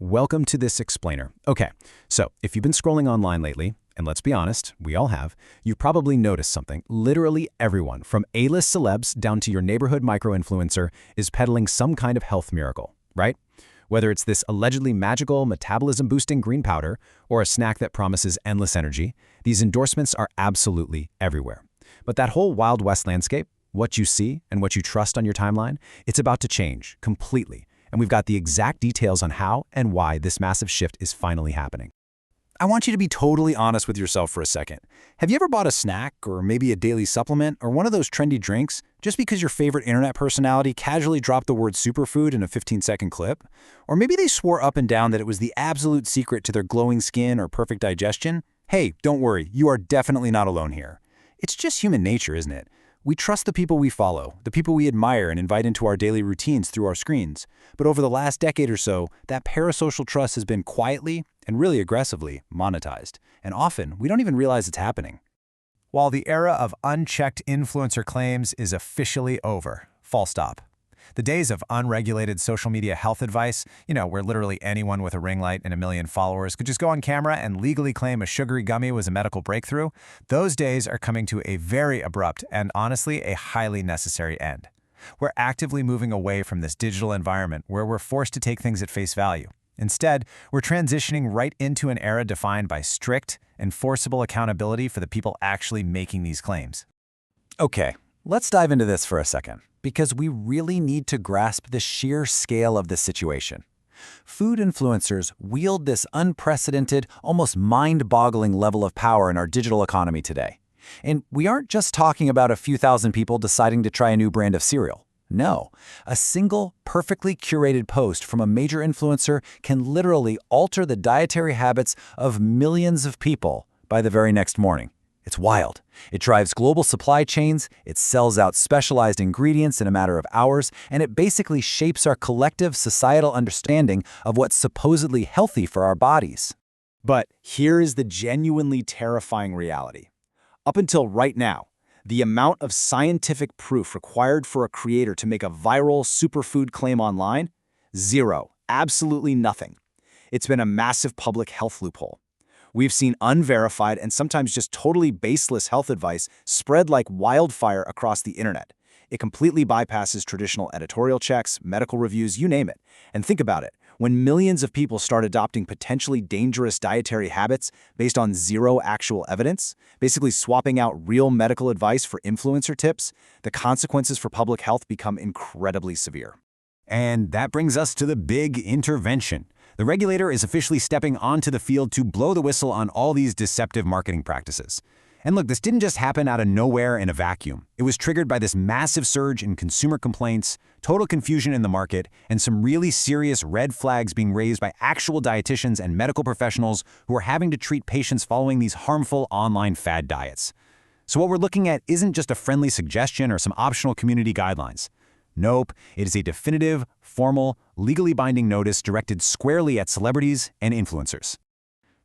Welcome to this explainer. Okay, so if you've been scrolling online lately, and let's be honest, we all have, you've probably noticed something. Literally everyone, from A-list celebs down to your neighborhood micro-influencer, is peddling some kind of health miracle, right? Whether it's this allegedly magical metabolism-boosting green powder or a snack that promises endless energy, these endorsements are absolutely everywhere. But that whole Wild West landscape, what you see and what you trust on your timeline, it's about to change completely. And we've got the exact details on how and why this massive shift is finally happening. I want you to be totally honest with yourself for a second. Have you ever bought a snack or maybe a daily supplement or one of those trendy drinks just because your favorite internet personality casually dropped the word superfood in a 15-second clip? Or maybe they swore up and down that it was the absolute secret to their glowing skin or perfect digestion? Hey, don't worry, you are definitely not alone here. It's just human nature, isn't it? We trust the people we follow, the people we admire and invite into our daily routines through our screens. But over the last decade or so, that parasocial trust has been quietly and really aggressively monetized. And often, we don't even realize it's happening. While the era of unchecked influencer claims is officially over, full stop. The days of unregulated social media health advice, where literally anyone with a ring light and 1 million followers could just go on camera and legally claim a sugary gummy was a medical breakthrough, those days are coming to a very abrupt and honestly a highly necessary end. We're actively moving away from this digital environment where we're forced to take things at face value. Instead, we're transitioning right into an era defined by strict, enforceable accountability for the people actually making these claims. Okay, let's dive into this for a second, because we really need to grasp the sheer scale of this situation. Food influencers wield this unprecedented, almost mind-boggling level of power in our digital economy today. And we aren't just talking about a few thousand people deciding to try a new brand of cereal. No, a single, perfectly curated post from a major influencer can literally alter the dietary habits of millions of people by the very next morning. It's wild. It drives global supply chains, it sells out specialized ingredients in a matter of hours, and it basically shapes our collective societal understanding of what's supposedly healthy for our bodies. But here is the genuinely terrifying reality. Up until right now, the amount of scientific proof required for a creator to make a viral superfood claim online? Zero. Absolutely nothing. It's been a massive public health loophole. We've seen unverified and sometimes just totally baseless health advice spread like wildfire across the internet. It completely bypasses traditional editorial checks, medical reviews, you name it. And think about it. When millions of people start adopting potentially dangerous dietary habits based on zero actual evidence, basically swapping out real medical advice for influencer tips, the consequences for public health become incredibly severe. And that brings us to the big intervention. The regulator is officially stepping onto the field to blow the whistle on all these deceptive marketing practices. And look, this didn't just happen out of nowhere in a vacuum. It was triggered by this massive surge in consumer complaints, total confusion in the market, and some really serious red flags being raised by actual dietitians and medical professionals who are having to treat patients following these harmful online fad diets. So what we're looking at isn't just a friendly suggestion or some optional community guidelines. Nope, it is a definitive, formal, legally binding notice directed squarely at celebrities and influencers.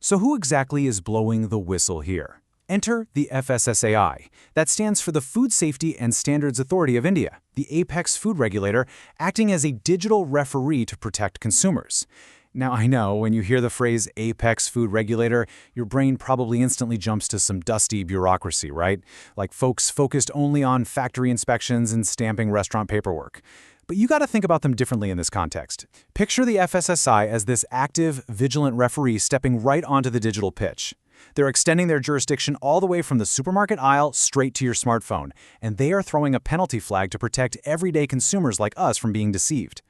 So who exactly is blowing the whistle here? Enter the FSSAI. That stands for the Food Safety and Standards Authority of India, the apex food regulator, acting as a digital referee to protect consumers. Now, I know when you hear the phrase apex food regulator, your brain probably instantly jumps to some dusty bureaucracy, right? Like folks focused only on factory inspections and stamping restaurant paperwork. But you got to think about them differently in this context. Picture the FSSAI as this active, vigilant referee stepping right onto the digital pitch. They're extending their jurisdiction all the way from the supermarket aisle straight to your smartphone, and they are throwing a penalty flag to protect everyday consumers like us from being deceived.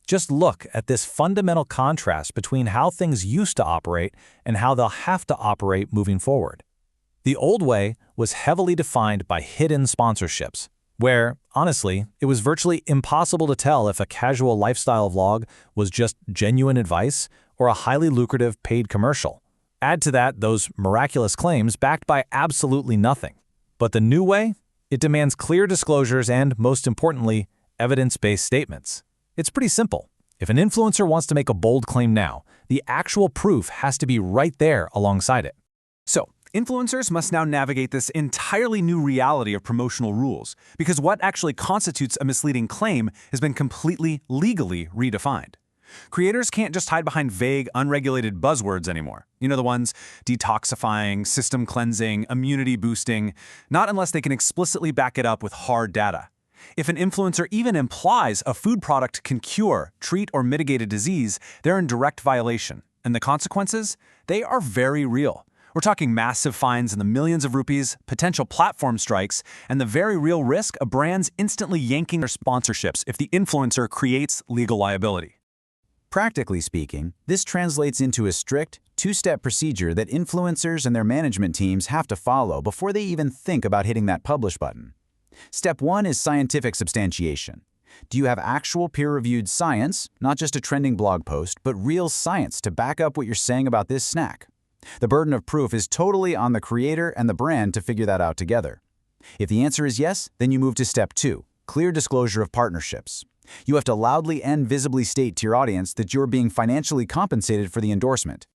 Just look at this fundamental contrast between how things used to operate and how they'll have to operate moving forward. The old way was heavily defined by hidden sponsorships, where, honestly, it was virtually impossible to tell if a casual lifestyle vlog was just genuine advice or a highly lucrative paid commercial. Add to that those miraculous claims backed by absolutely nothing. But the new way? It demands clear disclosures and, most importantly, evidence-based statements. It's pretty simple. If an influencer wants to make a bold claim now, the actual proof has to be right there alongside it. So, influencers must now navigate this entirely new reality of promotional rules, because what actually constitutes a misleading claim has been completely legally redefined. Creators can't just hide behind vague, unregulated buzzwords anymore. You know, the ones detoxifying, system cleansing, immunity boosting, not unless they can explicitly back it up with hard data. If an influencer even implies a food product can cure, treat, or mitigate a disease, they're in direct violation. And the consequences? They are very real. We're talking massive fines in the millions of rupees, potential platform strikes, and the very real risk of brands instantly yanking their sponsorships if the influencer creates legal liability. Practically speaking, this translates into a strict, two-step procedure that influencers and their management teams have to follow before they even think about hitting that publish button. Step 1 is scientific substantiation. Do you have actual peer-reviewed science, not just a trending blog post, but real science to back up what you're saying about this snack? The burden of proof is totally on the creator and the brand to figure that out together. If the answer is yes, then you move to Step 2, clear disclosure of partnerships. You have to loudly and visibly state to your audience that you're being financially compensated for the endorsement.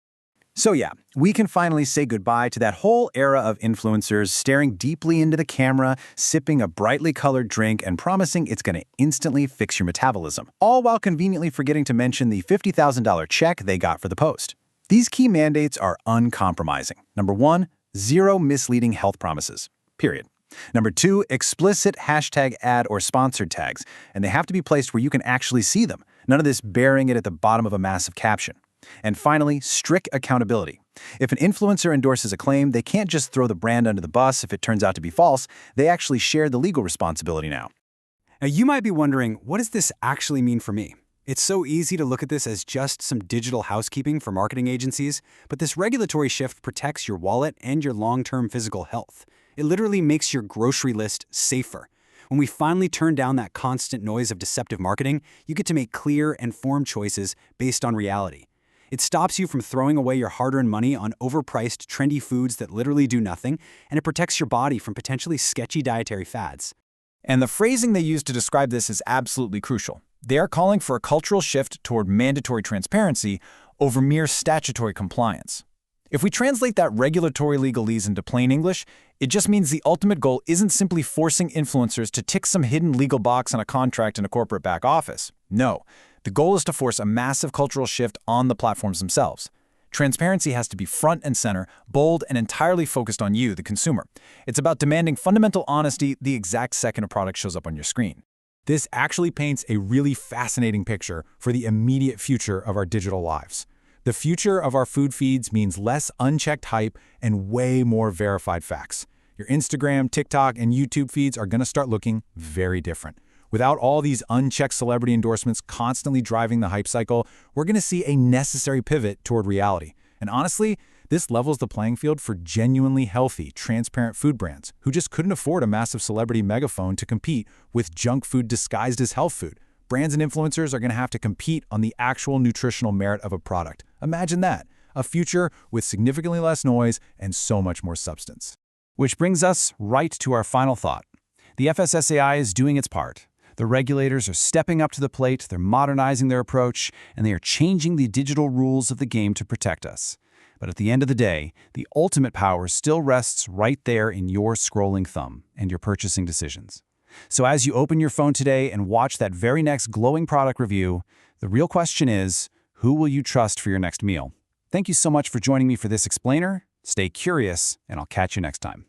So yeah, we can finally say goodbye to that whole era of influencers staring deeply into the camera, sipping a brightly colored drink, and promising it's going to instantly fix your metabolism, all while conveniently forgetting to mention the $50,000 check they got for the post. These key mandates are uncompromising. Number 1, zero misleading health promises. Period. Number 2, explicit hashtag ad or sponsored tags, and they have to be placed where you can actually see them. None of this burying it at the bottom of a massive caption. And finally, strict accountability. If an influencer endorses a claim, they can't just throw the brand under the bus if it turns out to be false. They actually share the legal responsibility now. Now, you might be wondering, what does this actually mean for me? It's so easy to look at this as just some digital housekeeping for marketing agencies, but this regulatory shift protects your wallet and your long-term physical health. It literally makes your grocery list safer. When we finally turn down that constant noise of deceptive marketing, you get to make clear, informed choices based on reality. It stops you from throwing away your hard-earned money on overpriced, trendy foods that literally do nothing, and it protects your body from potentially sketchy dietary fads. And the phrasing they use to describe this is absolutely crucial. They are calling for a cultural shift toward mandatory transparency over mere statutory compliance. If we translate that regulatory legalese into plain English, it just means the ultimate goal isn't simply forcing influencers to tick some hidden legal box on a contract in a corporate back office. No, the goal is to force a massive cultural shift on the platforms themselves. Transparency has to be front and center, bold, and entirely focused on you, the consumer. It's about demanding fundamental honesty the exact second a product shows up on your screen. This actually paints a really fascinating picture for the immediate future of our digital lives. The future of our food feeds means less unchecked hype and way more verified facts. Your Instagram, TikTok, and YouTube feeds are going to start looking very different. Without all these unchecked celebrity endorsements constantly driving the hype cycle, we're going to see a necessary pivot toward reality. And honestly, this levels the playing field for genuinely healthy, transparent food brands who just couldn't afford a massive celebrity megaphone to compete with junk food disguised as health food. Brands and influencers are going to have to compete on the actual nutritional merit of a product. Imagine that, a future with significantly less noise and so much more substance. Which brings us right to our final thought. The FSSAI is doing its part. The regulators are stepping up to the plate, they're modernizing their approach, and they are changing the digital rules of the game to protect us. But at the end of the day, the ultimate power still rests right there in your scrolling thumb and your purchasing decisions. So as you open your phone today and watch that very next glowing product review, the real question is, who will you trust for your next meal? Thank you so much for joining me for this explainer. Stay curious, and I'll catch you next time.